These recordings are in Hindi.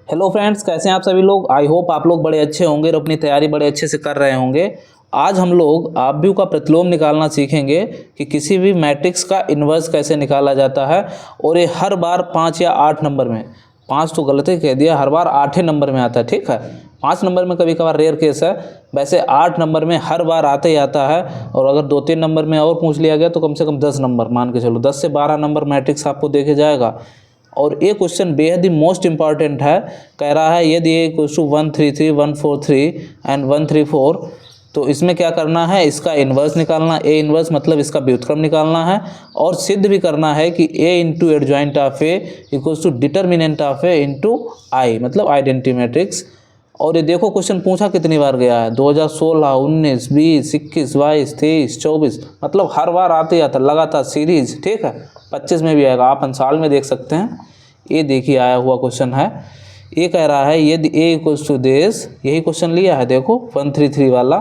हेलो फ्रेंड्स, कैसे हैं आप सभी लोग। आई होप आप लोग बड़े अच्छे होंगे और अपनी तैयारी बड़े अच्छे से कर रहे होंगे। आज हम लोग आव्यूह का प्रतिलोम निकालना सीखेंगे कि किसी भी मैट्रिक्स का इन्वर्स कैसे निकाला जाता है। और ये हर बार 5 या 8 नंबर में, 5 तो गलत ही कह दिया, हर बार 8 नंबर में आता है। ठीक है, 5 नंबर में कभी कभार रेयर केस है, वैसे 8 नंबर में हर बार आते ही आता है। और अगर 2-3 नंबर में और पूछ लिया गया तो कम से कम 10 नंबर मान के चलो, 10 से 12 नंबर मैट्रिक्स आपको देखे जाएगा। और ये क्वेश्चन बेहद ही मोस्ट इंपॉर्टेंट है। कह रहा है यदि ए इक्वल्स टू 133, 143 एंड 134, तो इसमें क्या करना है, इसका इन्वर्स निकालना। ए इन्वर्स मतलब इसका व्युत्क्रम निकालना है और सिद्ध भी करना है कि A into adjoint of A equals to determinant of A into I, मतलब आइडेंटिटी मैट्रिक्स। और ये देखो क्वेश्चन पूछा कितनी बार गया है, 2016, 19, 20, 21, 22, 23, 24, मतलब हर बार आते आता लगातार सीरीज। ठीक है, 25 में भी आएगा, आप अंसाल में देख सकते हैं। ये देखिए आया हुआ क्वेश्चन है। ये कह रहा है यदि ए इक्वल्स टू दिस, यही क्वेश्चन लिया है देखो 133 वाला,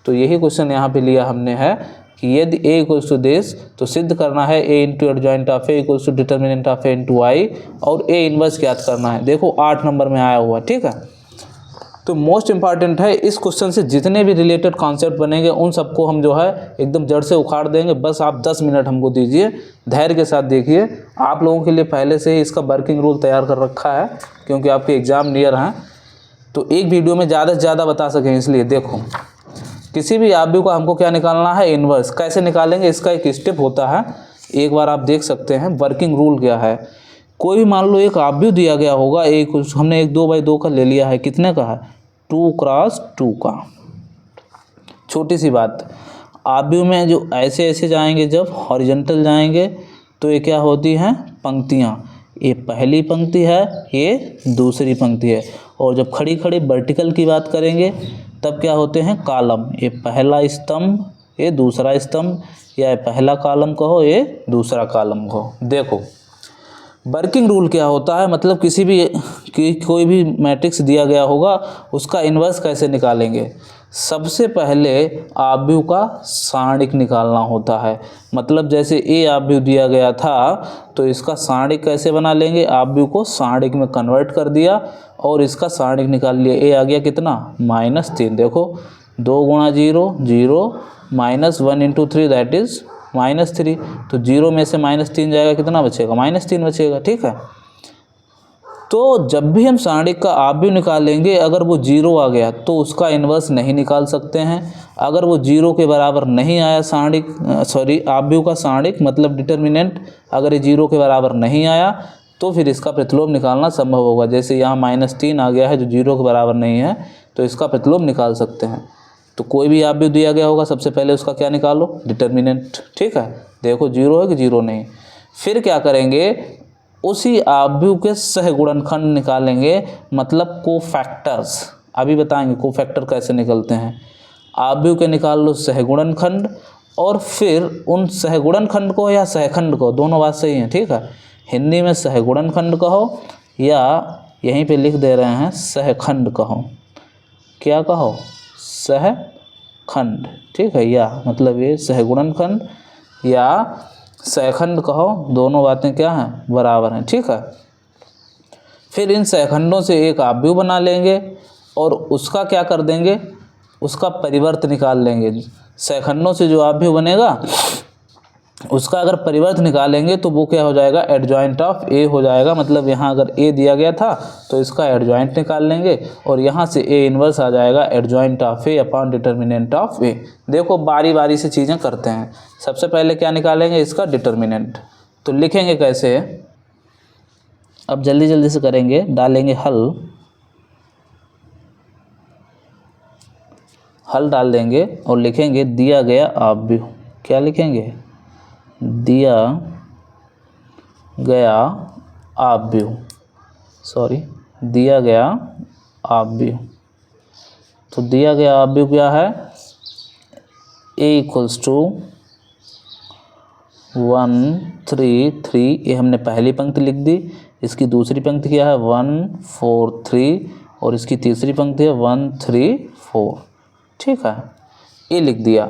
तो यही क्वेश्चन यहाँ पे लिया हमने है कि यदि ए इक्वल्स टू दिस, तो सिद्ध करना है A into adjoint of A equals to determinant of A into I, और ए इन्वर्स ज्ञात करना है। देखो 8 नंबर में आया हुआ। ठीक है, तो मोस्ट इंपॉर्टेंट है। इस क्वेश्चन से जितने भी रिलेटेड कॉन्सेप्ट बनेंगे उन सबको हम जो है एकदम जड़ से उखाड़ देंगे। बस आप 10 मिनट हमको दीजिए, धैर्य के साथ देखिए। आप लोगों के लिए पहले से ही इसका वर्किंग रूल तैयार कर रखा है, क्योंकि आपके एग्ज़ाम नियर हैं, तो एक वीडियो में ज़्यादा से ज़्यादा बता सकें इसलिए। देखो, किसी भी आव्यूह को हमको क्या निकालना है, इन्वर्स। कैसे निकालेंगे, इसका एक स्टेप होता है, एक बार आप देख सकते हैं वर्किंग रूल क्या है। कोई भी मान लो एक आव्यूह दिया गया होगा, एक हमने एक 2x2 का ले लिया है, कितने का है, 2x2 का। छोटी सी बात, आव्यूह में जो ऐसे ऐसे जाएंगे, जब हॉरिजॉन्टल जाएंगे तो ये क्या होती हैं, पंक्तियाँ। ये पहली पंक्ति है, ये दूसरी पंक्ति है। और जब खड़ी खड़ी वर्टिकल की बात करेंगे तब क्या होते हैं, कॉलम। ये पहला स्तंभ, ये दूसरा स्तंभ, या ये पहला कॉलम कहो, ये दूसरा कॉलम कहो। देखो वर्किंग रूल क्या होता है, मतलब किसी भी कोई भी मैट्रिक्स दिया गया होगा उसका इन्वर्स कैसे निकालेंगे। सबसे पहले आव्यूह का सारणिक निकालना होता है। मतलब जैसे ए आव्यूह दिया गया था तो इसका सारणिक कैसे बना लेंगे, आव्यूह को सारणिक में कन्वर्ट कर दिया और इसका सारणिक निकाल लिया। ए आ गया कितना, -3। देखो 2 × 0 0, -1 × 3 दैट इज -3। तो 0 में से -3 जाएगा, कितना बचेगा, -3 बचेगा। ठीक है, तो जब भी हम सारणिक का आव्यूह निकालेंगे, अगर वो 0 आ गया तो उसका इन्वर्स नहीं निकाल सकते हैं। अगर वो 0 के बराबर नहीं आया सारणिक, आव्यूह का सारणिक मतलब डिटर्मिनेंट, अगर ये 0 के बराबर नहीं आया तो फिर इसका प्रतिलोम निकालना संभव होगा। जैसे यहाँ -3 आ गया है जो 0 के बराबर नहीं है, तो इसका प्रतिलोम निकाल सकते हैं। तो कोई भी आव्यूह दिया गया होगा, सबसे पहले उसका क्या निकालो, डिटर्मिनेंट। ठीक है, देखो 0 है कि 0 नहीं। फिर क्या करेंगे, उसी आव्यूह के सहगुणनखंड निकालेंगे, मतलब कोफैक्टर्स। अभी बताएंगे कोफैक्टर कैसे निकलते हैं। आव्यूह के निकाल लो सहगुणनखंड, और फिर उन सहगुणनखंड को या सहखंड को, दोनों बात सही है। ठीक है, हिंदी में सहगुणनखंड कहो या यहीं पे लिख दे रहे हैं सहखंड कहो। क्या कहो, सहखंड। ठीक है, या मतलब ये सहगुणनखंड या सहखंड कहो, दोनों बातें क्या हैं, बराबर हैं। ठीक है, फिर इन सहखंडों से एक आव्यूह बना लेंगे और उसका क्या कर देंगे, उसका परिवर्त निकाल लेंगे। सहखंडों से जो आव्यूह बनेगा उसका अगर परिवर्त निकालेंगे तो वो क्या हो जाएगा, एडजॉइंट ऑफ ए हो जाएगा। मतलब यहाँ अगर ए दिया गया था तो इसका एडजॉइंट निकाल लेंगे, और यहाँ से ए इन्वर्स आ जाएगा adjoint of A upon determinant of A. देखो बारी बारी से चीज़ें करते हैं। सबसे पहले क्या निकालेंगे, इसका डिटर्मिनेंट। तो लिखेंगे कैसे, अब जल्दी जल्दी से करेंगे। डालेंगे हल डाल देंगे और लिखेंगे दिया गया आव्यूह। क्या लिखेंगे, दिया गया आव्यूह, दिया गया आव्यूह। तो दिया गया आव्यूह क्या है, a इक्वल्स टू 1 3 3, ये हमने पहली पंक्ति लिख दी। इसकी दूसरी पंक्ति क्या है, 1 4 3, और इसकी तीसरी पंक्ति है 1 3 4। ठीक है, ये लिख दिया।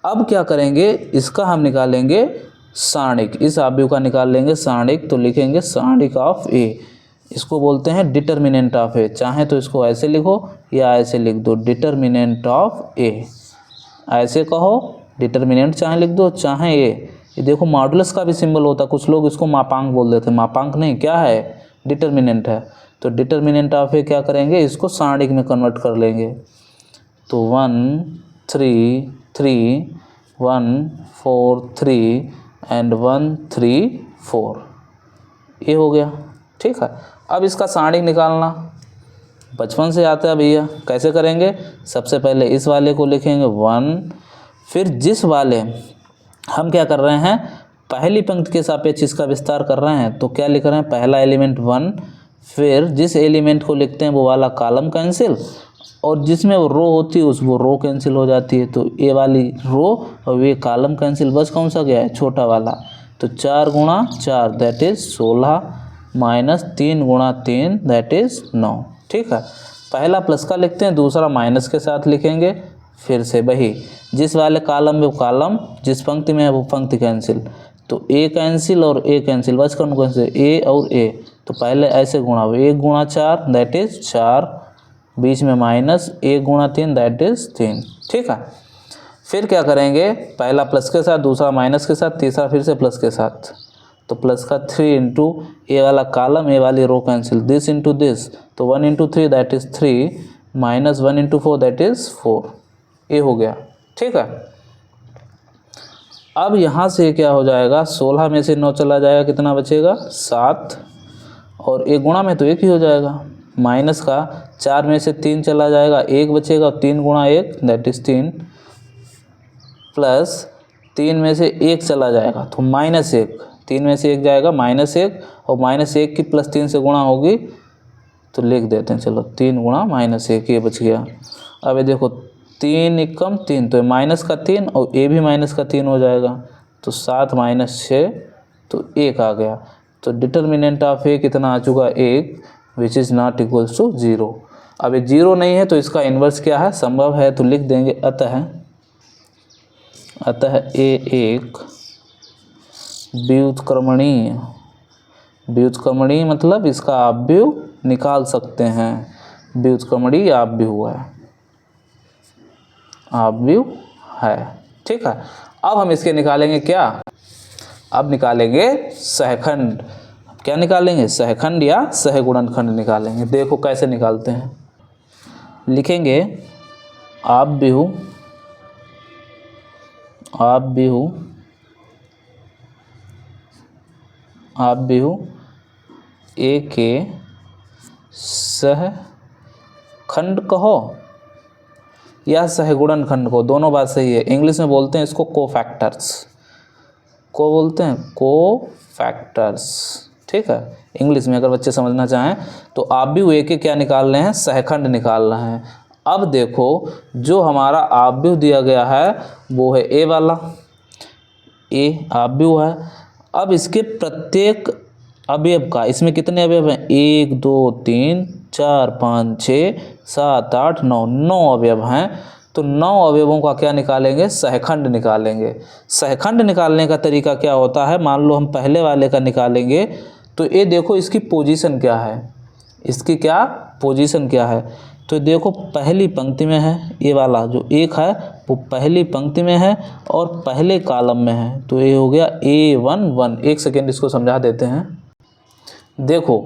अब क्या करेंगे, इसका हम निकालेंगे सारणिक, इस आव्यूह का निकाल लेंगे सारणिक। तो लिखेंगे सारणिक ऑफ ए। इसको बोलते हैं डिटर्मिनेंट ऑफ ए। चाहे तो इसको ऐसे लिखो या ऐसे लिख दो, डिटर्मिनेंट ऑफ ए, ऐसे कहो डिटर्मिनेंट चाहे लिख दो चाहे ये देखो मॉडुलस का भी सिंबल होता है, कुछ लोग इसको मापांक बोल देते हैं, मापांक नहीं, क्या है, डिटर्मिनेंट है। तो डिटर्मिनेंट ऑफ ए क्या करेंगे, इसको सारणिक में कन्वर्ट कर लेंगे। तो 1 3 3 1 4 3 एंड 1 3 4 ये हो गया। ठीक है, अब इसका सारणिक निकालना बचपन से आता है भैया, कैसे करेंगे, सबसे पहले इस वाले को लिखेंगे 1, फिर जिस वाले हम क्या कर रहे हैं, पहली पंक्ति के सापेक्ष इसका विस्तार कर रहे हैं, तो क्या लिख रहे हैं, पहला एलिमेंट 1, फिर जिस एलिमेंट को लिखते हैं वो वाला कॉलम कैंसिल, और जिसमें वो रो होती है उस वो रो कैंसिल हो जाती है, तो ए वाली रो और ये कॉलम कैंसिल, बस कौन सा गया है, छोटा वाला। तो 4 गुणा 4 दैट इज़ 16 माइनस 3 गुणा 3 दैट इज़ 9। ठीक है, पहला प्लस का लिखते हैं, दूसरा माइनस के साथ लिखेंगे, फिर से वही जिस वाले कॉलम में वो कॉलम, जिस पंक्ति में है वो पंक्ति कैंसिल, तो ए कैंसिल और ए कैंसिल, बस कौन कैंसिल, ए और ए, तो पहले ऐसे गुणा, 1 गुणा 4 दैट इज़ 4, बीच में माइनस 1 गुणा 3 दैट इज़ 3। ठीक है, फिर क्या करेंगे, पहला प्लस के साथ, दूसरा माइनस के साथ, तीसरा फिर से प्लस के साथ, तो प्लस का 3 इंटू ए वाला कॉलम ए वाली रो कैंसिल, दिस इंटू दिस, तो 1 into 3 that is 3 minus 1 into 4 that is 4, ये हो गया। ठीक है, अब यहाँ से क्या हो जाएगा, 16 में से 9 चला जाएगा, कितना बचेगा 7, और एक गुणा में तो 1 ही हो जाएगा, माइनस का 4 में से 3 चला जाएगा, 1 बचेगा, 3 गुणा 1 दैट इज़ 3, प्लस 3 में से 1 चला जाएगा तो -1, 3 में से 1 जाएगा -1, और -1 की प्लस 3 से गुणा होगी, तो लिख देते हैं, चलो 3 गुणा -1 ये बच गया। अब ये देखो 3 एकम 3, तो माइनस का 3 और ए भी माइनस का 3 हो जाएगा, तो 7 माइनस 6 तो 1 आ गया। तो डिटर्मिनेंट ऑफ ए कितना आ चुका, 1, which is not equals to 0। अब ये 0 नहीं है तो इसका इन्वर्स क्या है, संभव है, तो लिख देंगे अतः ए एक व्युत्क्रमणीय, व्युत्क्रमणीय मतलब इसका आव्यूह निकाल सकते हैं, व्युत्क्रमणीय आव्यूह है, आव्यूह है। ठीक है, अब हम इसके निकालेंगे क्या, अब निकालेंगे सहखंड। क्या निकालेंगे, सहखंड या सहगुणनखंड निकालेंगे। देखो कैसे निकालते हैं, लिखेंगे आव्यूह, आव्यूह, आव्यूह ए के सहखंड कहो या सहगुणनखंड को, दोनों बात सही है। इंग्लिश में बोलते हैं इसको कोफैक्टर्स, को बोलते हैं कोफैक्टर्स। ठीक है, इंग्लिश में अगर बच्चे समझना चाहें तो आव्यूह ए के क्या निकाल रहे हैं, सहखंड निकाल रहे हैं। अब देखो जो हमारा आव्यूह दिया गया है वो है ए वाला, ए आव्यूह है। अब इसके प्रत्येक अवयव का, इसमें कितने अवयव हैं, 1 2 3 4 5 6 7 8 9, 9 अवयव हैं, तो 9 अवयवों का क्या निकालेंगे, सहखंड निकालेंगे। सहखंड निकालने का तरीका क्या होता है, मान लो हम पहले वाले का निकालेंगे, तो ये देखो इसकी पोजीशन क्या है, इसकी क्या पोजीशन क्या है, तो देखो पहली पंक्ति में है, ये वाला जो 1 है वो पहली पंक्ति में है और पहले कॉलम में है, तो ये हो गया A1 1। एक सेकेंड इसको समझा देते हैं। देखो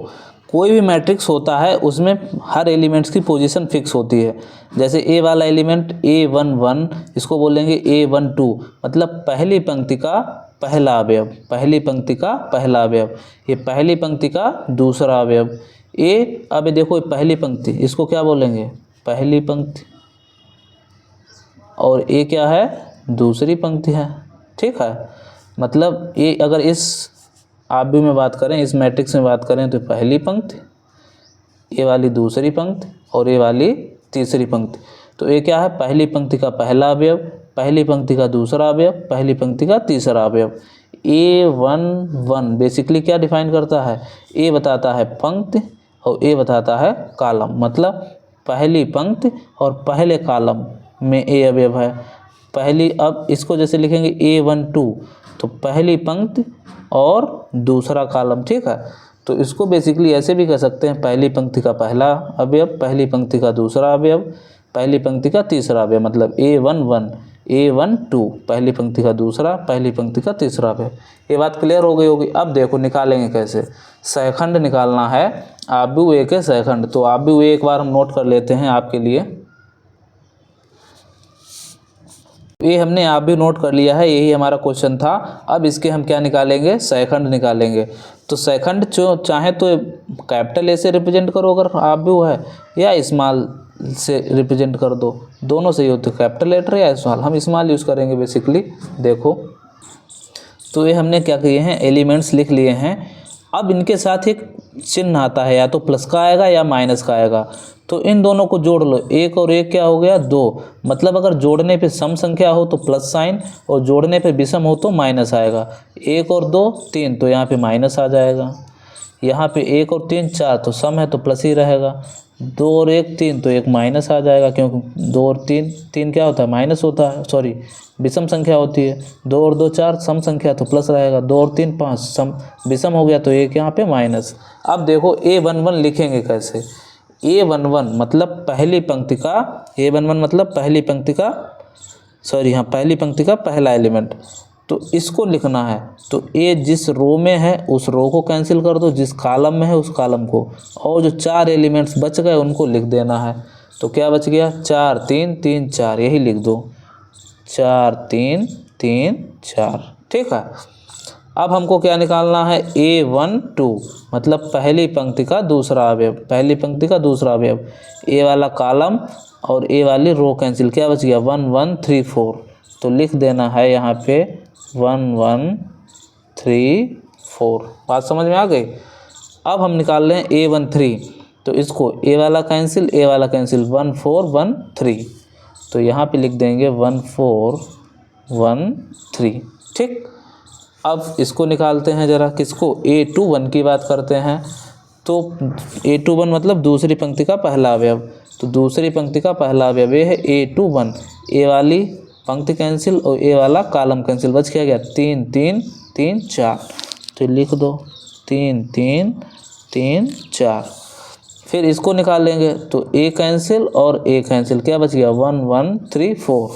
कोई भी मैट्रिक्स होता है उसमें हर एलिमेंट्स की पोजीशन फिक्स होती है। जैसे ए वाला एलिमेंट A1 1, इसको बोलेंगे A1 2, मतलब पहली पंक्ति का पहला अवयव, पहली पंक्ति का पहला अवयव, ये पहली पंक्ति का दूसरा अवयव। ए, अब देखो पहली पंक्ति, इसको क्या बोलेंगे, पहली पंक्ति, और ए क्या है, दूसरी पंक्ति है। ठीक है, मतलब ये अगर इस आव्यूह में बात करें, इस मैट्रिक्स में बात करें, तो पहली पंक्ति, ये वाली दूसरी पंक्ति और ये वाली तीसरी पंक्ति। तो ये क्या है, पहली पंक्ति का पहला अवयव, पहली पंक्ति का दूसरा अवयव, पहली पंक्ति का तीसरा अवयव। A1 1 बेसिकली क्या डिफाइन करता है, ए बताता है पंक्ति और ए बताता है कॉलम, मतलब पहली पंक्ति और पहले कॉलम में ए अवयव है पहली। अब इसको जैसे लिखेंगे A1 2, तो पहली पंक्ति और दूसरा कॉलम। ठीक है, तो इसको बेसिकली ऐसे भी कह सकते हैं, पहली पंक्ति का पहला अवयव, पहली पंक्ति का दूसरा अवयव, पहली पंक्ति का तीसरा अवयव, मतलब A1 1, A1 2, पहली पंक्ति का दूसरा, पहली पंक्ति का तीसरा अवयव। ये बात क्लियर हो गई होगी। अब देखो निकालेंगे कैसे, सहखंड निकालना है, आव्यूह ए के सहखंड। तो आव्यूह ए एक बार हम नोट कर लेते हैं आपके लिए। ये हमने आव्यूह नोट कर लिया है, यही हमारा क्वेश्चन था। अब इसके हम क्या निकालेंगे, सहखंड निकालेंगे। तो सहखंड जो चाहे तो कैपिटल ए से रिप्रेजेंट करो अगर आव्यूह है, या स्मॉल से रिप्रेजेंट कर दो, दोनों से ही होते, कैपिटल लेटर या स्मॉल। हम स्मॉल यूज़ करेंगे बेसिकली। देखो तो ये हमने क्या किए हैं, एलिमेंट्स लिख लिए हैं। अब इनके साथ एक चिन्ह आता है, या तो प्लस का आएगा या माइनस का आएगा। तो इन दोनों को जोड़ लो, एक और एक क्या हो गया, 2। मतलब अगर जोड़ने पे सम संख्या हो तो प्लस साइन, और जोड़ने पे विषम हो तो माइनस आएगा। 1 और 2 3, तो यहाँ पे माइनस आ जाएगा। यहाँ पे 1 और 3 4, तो सम है तो प्लस ही रहेगा। 2 और 1 3, तो एक माइनस आ जाएगा, क्योंकि 2 और 3 क्या होता है, माइनस होता है, सॉरी विषम संख्या होती है। 2 और 2 4 सम संख्या, तो प्लस रहेगा। 2 और 3 5 सम विषम हो गया, तो एक यहाँ पे माइनस। अब देखो A11 लिखेंगे कैसे, A11 मतलब पहली पंक्ति का, A11 मतलब पहली पंक्ति का, सॉरी हाँ पहली पंक्ति का पहला एलिमेंट। तो इसको लिखना है, तो ए जिस रो में है उस रो को कैंसिल कर दो, जिस कॉलम में है उस कॉलम को, और जो 4 एलिमेंट्स बच गए उनको लिख देना है। तो क्या बच गया, 4 3 3 4, यही लिख दो, 4 3 3 4, ठीक है। अब हमको क्या निकालना है, A1 2 मतलब पहली पंक्ति का दूसरा अवयव, पहली पंक्ति का दूसरा अवयव, ए वाला कॉलम और ए वाली रो कैंसिल, क्या बच गया 1 1 3 4। तो लिख देना है यहाँ पे 1 1 3 4। बात समझ में आ गई। अब हम निकाल लें A1 3, तो इसको ए वाला कैंसिल, ए वाला कैंसिल, 1 4 1 3। तो यहाँ पे लिख देंगे 1 4 1 3, ठीक। अब इसको निकालते हैं जरा, किसको, A21 की बात करते हैं। तो A21 मतलब दूसरी पंक्ति का पहला अवयव। तो दूसरी पंक्ति का पहला अवयव ये है A21, ए वाली पंक्ति कैंसिल और ए वाला कॉलम कैंसिल, बच क्या गया 3 3 3 4। तो लिख दो 3 3 3 4। फिर इसको निकालेंगे, तो ए कैंसिल और ए कैंसिल, क्या बच गया 1 1 3 4,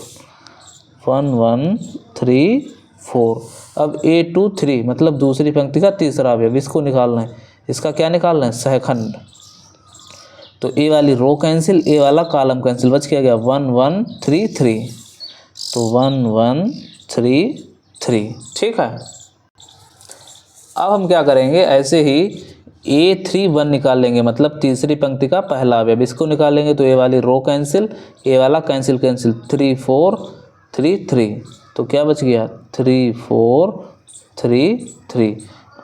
1 1 3 4। अब A23 मतलब दूसरी पंक्ति का तीसरा अवयव, इसको निकालना है। इसका क्या निकालना है, सहखंड। तो ए वाली रो कैंसिल, ए वाला कॉलम कैंसिल, बच क्या गया 1 1 3 3। तो 1 1 3 3, ठीक है। अब हम क्या करेंगे, ऐसे ही A31 निकाल लेंगे, मतलब तीसरी पंक्ति का पहला अवयव, इसको निकालेंगे। तो ए वाली रो कैंसिल, ए वाला कैंसिल कैंसिल, 3 4 3 3। तो क्या बच गया 3 4 3 3।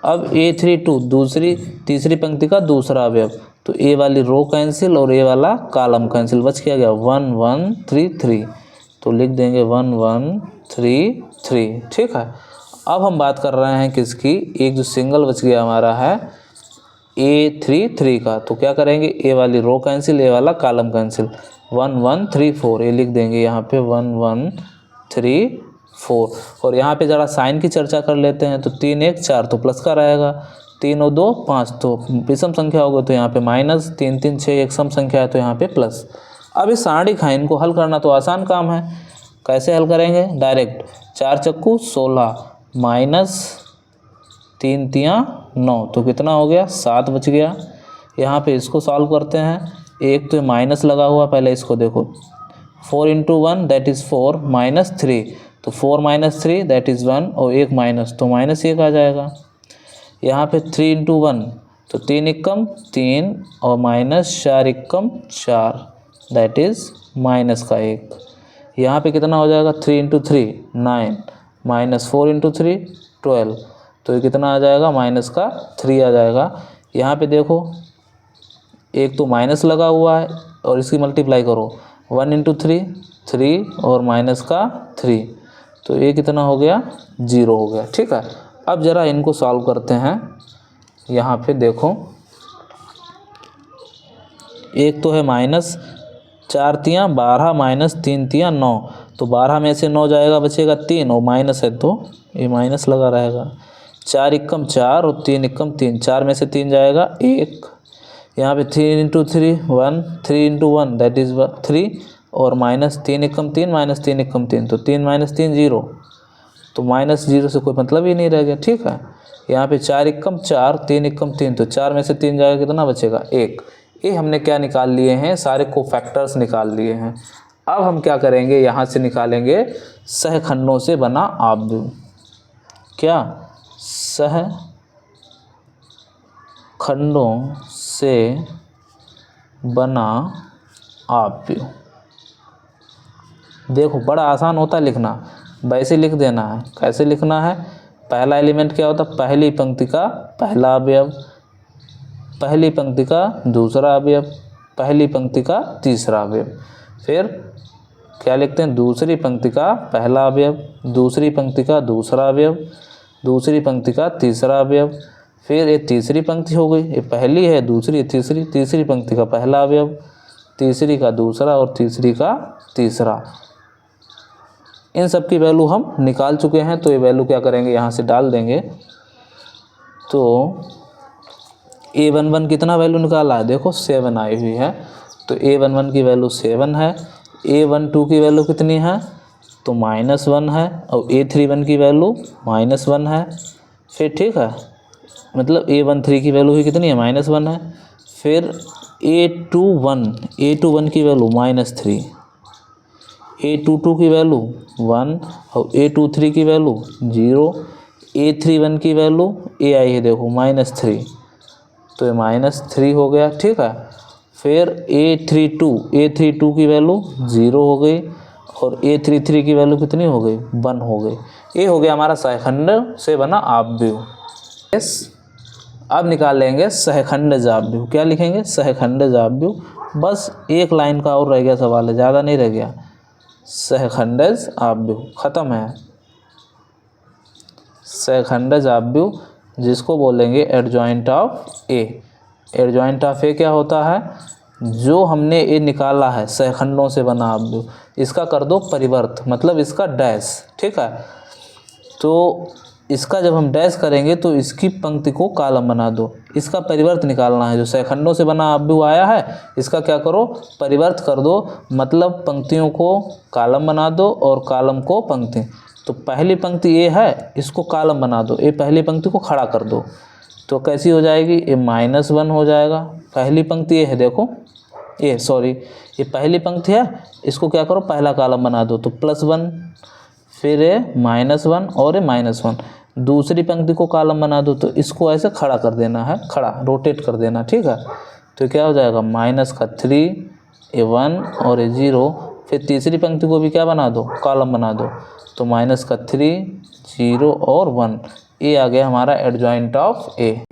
अब A32 तीसरी पंक्ति का दूसरा अवयव, तो ए वाली रो कैंसिल और ए वाला कॉलम कैंसिल, बच क्या गया 1 1 3 3। तो लिख देंगे 1 1 3 3, ठीक है। अब हम बात कर रहे हैं किसकी, एक जो सिंगल बच गया हमारा है A33 का। तो क्या करेंगे, ए वाली रो कैंसिल, ए वाला कॉलम कैंसिल, 1 1 3 4, ये लिख देंगे यहाँ पे 1 1 3 4। और यहाँ पे ज़रा साइन की चर्चा कर लेते हैं। तो 3 1 4, तो प्लस का रहेगा, 3 और 2 5, तो विषम संख्या होगी, तो यहाँ पे माइनस, 3 3 6 एक सम संख्या है, तो यहाँ पे प्लस। अब इस सारणिक है, इनको हल करना तो आसान काम है। कैसे हल करेंगे, डायरेक्ट 4 चक्कू 16 माइनस 3 3 9, तो कितना हो गया 7 बच गया। यहाँ पे इसको सॉल्व करते हैं। एक तो माइनस लगा हुआ, पहले इसको देखो, 4 × 1 दैट इज़ 4 माइनस 3, तो 4 माइनस 3 दैट इज़ 1, और एक माइनस, तो माइनस 1 आ जाएगा। यहाँ पे 3 × 1, तो 3 एकम 3 और minus 4 Ekam 4 that is minus का 1। यहाँ पे कितना हो जाएगा 3 × 3 9 माइनस 4 × 3 12, तो ये कितना आ जाएगा माइनस का 3 आ जाएगा। यहाँ पे देखो एक तो माइनस लगा हुआ है और इसकी मल्टीप्लाई करो, 1 × 3 3 और माइनस का 3, तो ये कितना हो गया 0 हो गया, ठीक है। अब ज़रा इनको सॉल्व करते हैं। यहाँ पे देखो एक तो है माइनस 4 3 12 माइनस 3 3 9, तो 12 में से 9 जाएगा, बचेगा 3, और माइनस है तो ये माइनस लगा रहेगा। 4 एकम 4 और 3 एकम 3, 4 में से 3 जाएगा 1, यहाँ पे 3 × 3 1, 3 × 1 दैट इज़ 3, और -3 एकम 3 -3 एकम 3, तो 3 - 3 0, तो -0 से कोई मतलब ही नहीं रह गया। ठीक है, यहाँ पे 4 एकम 4, 3 एकम 3, तो 4 में से 3 जाएगा, कितना बचेगा 1। ये हमने क्या निकाल लिए हैं, सारे कोफैक्टर्स निकाल लिए हैं। अब हम क्या करेंगे, यहाँ से निकालेंगे सहखंडों से बना आव्यूह। क्या, सहखंडों से बना आव्यूह। देखो बड़ा आसान होता है लिखना, वैसे लिख देना है। कैसे लिखना है, पहला एलिमेंट क्या होता है, पहली पंक्ति का पहला अवयव, पहली पंक्ति का दूसरा अवयव, पहली पंक्ति का तीसरा अवयव। फिर क्या लिखते हैं, दूसरी पंक्ति का पहला अवयव, दूसरी पंक्ति का दूसरा अवयव, दूसरी पंक्ति का तीसरा अवयव। फिर ये तीसरी पंक्ति हो गई, ये पहली है, दूसरी तीसरी, तीसरी पंक्ति का पहला अवयव, तीसरी का दूसरा और तीसरी का तीसरा। इन सब की वैल्यू हम निकाल चुके हैं, तो ये वैल्यू क्या करेंगे, यहाँ से डाल देंगे। तो A11 कितना वैल्यू निकाला है, देखो 7 आई हुई है, तो A11 की वैल्यू 7 है। A12 की वैल्यू कितनी है, तो -1 है, और A31 की वैल्यू -1 है। फिर ठीक है, मतलब A13 की वैल्यू ही कितनी है, -1 है। फिर A21 की वैल्यू -3, A22 की वैल्यू 1, और A23 की वैल्यू 0, A31 की वैल्यू ए आई है देखो -3, तो ये -3 हो गया। ठीक है, फिर A32 की वैल्यू 0 हो गई, और A33 की वैल्यू कितनी हो गई, 1 हो गई। ये हो गया हमारा सहखंड से बना आव्यूह। यस, अब निकाल लेंगे सहखंडज आव्यूह। क्या लिखेंगे, सहखंडज आव्यूह। बस एक लाइन का और रह गया सवाल है, ज़्यादा नहीं रह गया। सहखंडज आव्यूह खत्म है। सहखंडज आव्यूह जिसको बोलेंगे adjoint of A. Adjoint of A क्या होता है, जो हमने ए निकाला है सहखंडों से बना आव्यूह, इसका कर दो परिवर्त, मतलब इसका डैश। ठीक है, तो इसका जब हम डैश करेंगे तो इसकी पंक्ति को कॉलम बना दो। इसका परिवर्त निकालना है, जो सहखंडों से बना आव्यूह आया है, इसका क्या करो, परिवर्त कर दो, मतलब पंक्तियों को कॉलम बना दो और कॉलम को पंक्ति। तो पहली पंक्ति ये है, इसको कॉलम बना दो, ये पहली पंक्ति को खड़ा कर दो, तो कैसी हो जाएगी, ये -1 हो जाएगा। पहली पंक्ति ये है देखो, ये पहली पंक्ति है, इसको क्या करो, पहला कॉलम बना दो, तो +1, फिर ये -1 और ये -1। दूसरी पंक्ति को कॉलम बना दो, तो इसको ऐसे खड़ा कर देना है, खड़ा रोटेट कर देना। ठीक है, तो क्या हो जाएगा, -3, ये 1 और ये 0। फिर तीसरी पंक्ति को भी क्या बना दो, कॉलम बना दो, तो -3, 0 और 1। ये आ गया हमारा एडजॉइंट ऑफ ए।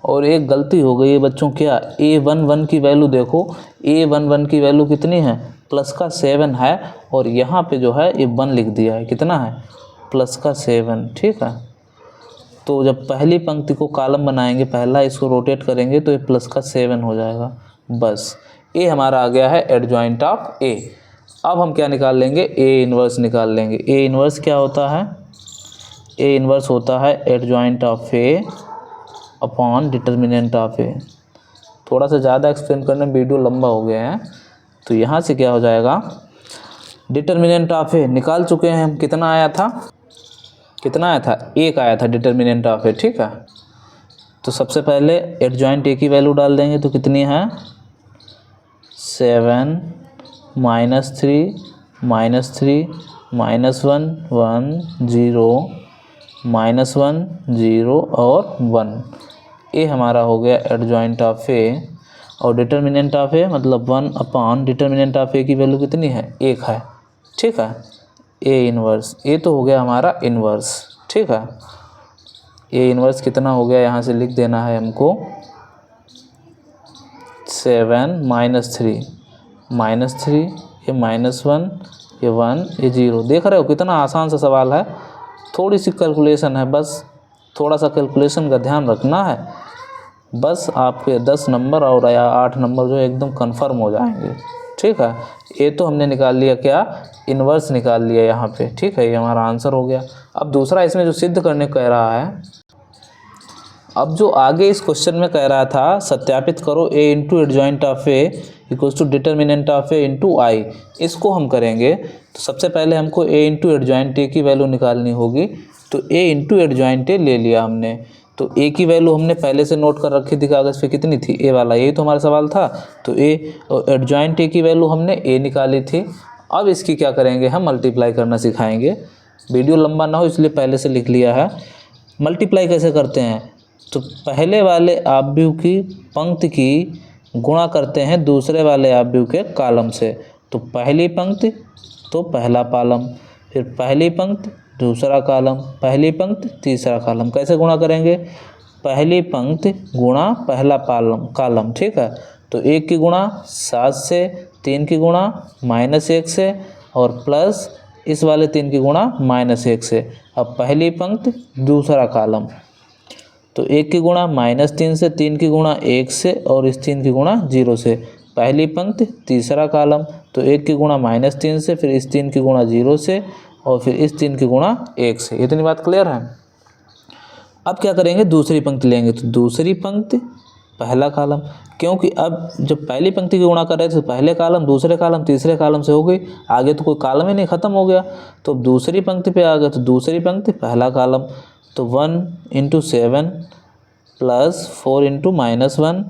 और एक गलती हो गई है बच्चों, क्या, A11 की वैल्यू देखो, A11 की वैल्यू कितनी है, +7 है, और यहाँ पे जो है ये 1 लिख दिया है, कितना है, +7। ठीक है, तो जब पहली पंक्ति को कॉलम बनाएंगे, पहला इसको रोटेट करेंगे, तो ये +7 हो जाएगा। बस ये हमारा आ गया है एडजॉइंट ऑफ ए। अब हम क्या निकाल लेंगे, ए इन्वर्स निकाल लेंगे। ए इन्वर्स क्या होता है, ए इन्वर्स होता है adjoint of A upon determinant of A. थोड़ा सा ज़्यादा एक्सप्लेन करने में वीडियो लंबा हो गया है, तो यहाँ से क्या हो जाएगा, डिटर्मिनेंट ऑफ ए निकाल चुके हैं हम। कितना आया था, 1 आया था डिटर्मिनेंट ऑफ ए। ठीक है, तो सबसे पहले एडजॉइंट ए की वैल्यू डाल देंगे, तो कितनी है, 7 -3 -3 -1 1 0 -1 0 और 1। ये हमारा हो गया एडजॉइंट ऑफ ए। और डिटर्मिनेंट ऑफ ए मतलब 1 अपॉन डिटर्मिनेंट ऑफ ए की वैल्यू कितनी है, 1 है। ठीक है, ए इन्वर्स, ये तो हो गया हमारा इन्वर्स। ठीक है, ए इन्वर्स कितना हो गया, यहाँ से लिख देना है हमको, 7 -3 -3, ये -1, ये 1, ये 0। देख रहे हो कितना आसान सा सवाल है, थोड़ी सी कैलकुलेशन है, बस थोड़ा सा कैलकुलेशन का ध्यान रखना है, बस आपके 10 नंबर और या 8 नंबर जो एकदम कंफर्म हो जाएंगे। ठीक है, ये तो हमने निकाल लिया, क्या, इन्वर्स निकाल लिया यहाँ पे। ठीक है, ये हमारा आंसर हो गया। अब दूसरा इसमें जो सिद्ध करने कह रहा है, अब जो आगे इस क्वेश्चन में कह रहा था सत्यापित करो a into adjoint of a equals to determinant of a into I, इसको हम करेंगे। तो सबसे पहले हमको a इंटू एडजॉइंट a की वैल्यू निकालनी होगी। तो a इंटू एडजॉइंट a ले लिया हमने। तो a की वैल्यू हमने पहले से नोट कर रखी थी कागज़ पे, कितनी थी a वाला, यही तो हमारा सवाल था। तो a और एडजॉइंट a की वैल्यू हमने a निकाली थी। अब इसकी क्या करेंगे, हम मल्टीप्लाई करना सिखाएंगे। वीडियो लंबा ना हो इसलिए पहले से लिख लिया है। मल्टीप्लाई कैसे करते हैं, तो पहले वाले आव्यूह की पंक्ति की गुणा करते हैं दूसरे वाले आव्यूह के कॉलम से। तो पहली पंक्ति तो पहला कॉलम, फिर पहली पंक्ति दूसरा कॉलम, पहली पंक्ति तीसरा कॉलम। कैसे गुणा करेंगे, पहली पंक्ति गुणा पहला कॉलम, ठीक है। तो 1 की गुणा 7 से, 3 की गुणा -1 से और प्लस इस वाले 3 की गुणा -1 से। अब पहली पंक्ति दूसरा कॉलम, तो 1 की गुणा -3 से, 3 की गुणा 1 से और इस 3 की गुणा 0 से। पहली पंक्ति तीसरा कॉलम, तो 1 की गुणा -3 से, फिर इस 3 की गुणा 0 से और फिर इस 3 की गुणा 1 से। इतनी बात क्लियर है। अब क्या करेंगे, दूसरी पंक्ति लेंगे। तो दूसरी पंक्ति पहला कॉलम, क्योंकि अब जब पहली पंक्ति की गुणा कर रहे थे तो पहले कॉलम दूसरे कॉलम तीसरे कॉलम से हो गई, आगे तो कोई कॉलम ही नहीं, ख़त्म हो गया। तो अब दूसरी पंक्ति पे आ गए, तो दूसरी पंक्ति पहला कॉलम, तो 1 × 7 प्लस 4 × -1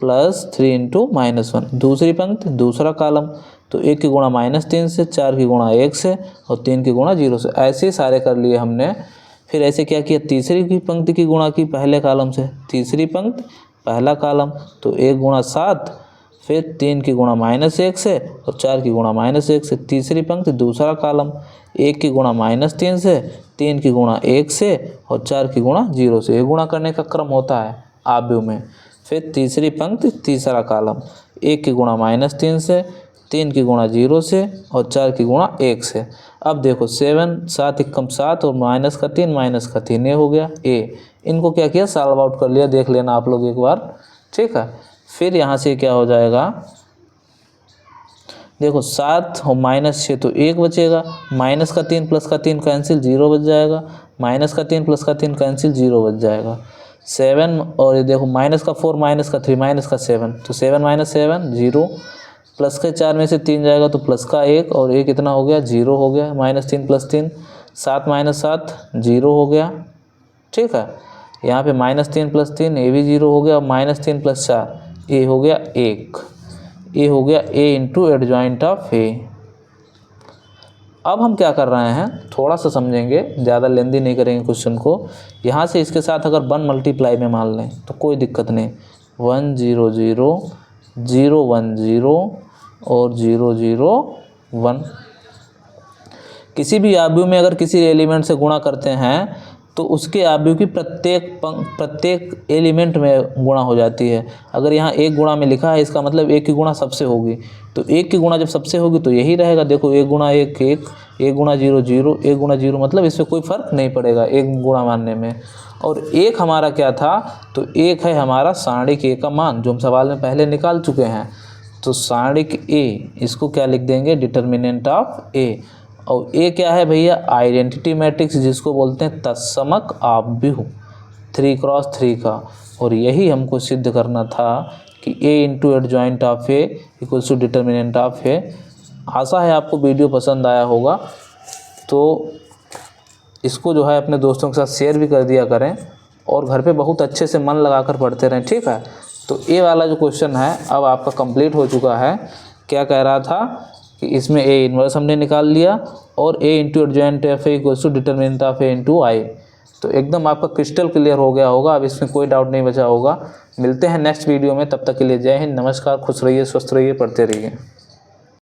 प्लस 3 × -1। दूसरी पंक्ति दूसरा कॉलम, तो 1 की गुणा -3 से, 4 की गुणा 1 से और 3 की गुणा 0 से। ऐसे ही सारे कर लिए हमने। फिर ऐसे क्या किया, तीसरी की पंक्ति की गुणा की पहले कॉलम से। तीसरी पंक्ति पहला कॉलम, तो 1 गुणा 7, फिर 3 की गुणा -1 से और 4 की गुणा -1 से। तीसरी पंक्ति दूसरा कॉलम, 1 की गुणा -3 से, 3 की गुणा 1 से और 4 की गुणा 0 से। ये गुणा करने का क्रम होता है आव्यूह में। फिर तीसरी पंक्ति तीसरा कॉलम, 1 की गुणा -3 से, 3 की गुणा 0 से और 4 की गुणा 1 से। अब देखो 7 7 × 7 और -3 ये हो गया a। इनको क्या किया, सॉल्व आउट कर लिया, देख लेना आप लोग एक बार, ठीक है। फिर यहाँ से क्या हो जाएगा, देखो 7 और -6 तो 1 बचेगा, -3 + 3 कैंसिल 0 बच जाएगा, -3 + 3 कैंसिल 0 बच जाएगा। 7 और ये देखो -4 -3 -7, तो 7 - 7 0, प्लस के 4 में से 3 जाएगा तो प्लस का 1 और 1 कितना हो गया, 0 हो गया। -3 + 3 7 - 7 0 हो गया, ठीक है। यहाँ पे -3 + 3 ये भी 0 हो गया। -3 + 4 ये हो गया 1, ये हो गया a into adjoint of a। अब हम क्या कर रहे हैं, थोड़ा सा समझेंगे, ज़्यादा लेंदी नहीं करेंगे क्वेश्चन को। यहाँ से इसके साथ अगर 1 मल्टीप्लाई में मान लें तो कोई दिक्कत नहीं। 1 0 0 0 1 0 और 0 0 1। किसी भी आव्यूह में अगर किसी एलिमेंट से गुणा करते हैं तो उसके आव्यूह की प्रत्येक एलिमेंट में गुणा हो जाती है। अगर यहाँ 1 गुणा में लिखा है, इसका मतलब 1 की गुणा सबसे होगी। तो 1 की गुणा जब सबसे होगी तो यही रहेगा। देखो 1 गुणा 1 1, 1 गुणा 0 0, 1 गुणा 0, मतलब इससे कोई फ़र्क नहीं पड़ेगा 1 गुणा मानने में। और 1 हमारा क्या था, तो 1 है हमारा सारणिक a का मान, जो हम सवाल में पहले निकाल चुके हैं। तो सारणिक a, इसको क्या लिख देंगे, डिटर्मिनेंट ऑफ a। और ए क्या है भैया, आइडेंटिटी मैट्रिक्स, जिसको बोलते हैं तत्समक आव्यूह 3×3 का। और यही हमको सिद्ध करना था कि a into adjoint of a equals to determinant of a। आशा है आपको वीडियो पसंद आया होगा, तो इसको जो है अपने दोस्तों के साथ शेयर भी कर दिया करें और घर पे बहुत अच्छे से मन लगाकर पढ़ते रहें, ठीक है। तो ए वाला जो क्वेश्चन है अब आपका कंप्लीट हो चुका है। क्या कह रहा था कि इसमें ए इन्वर्स हमने निकाल लिया और a into adjoint of a equals to determinant of a into I. तो एकदम आपका क्रिस्टल क्लियर हो गया होगा, अब इसमें कोई डाउट नहीं बचा होगा। मिलते हैं नेक्स्ट वीडियो में, तब तक के लिए जय हिंद, नमस्कार, खुश रहिए, स्वस्थ रहिए, पढ़ते रहिए।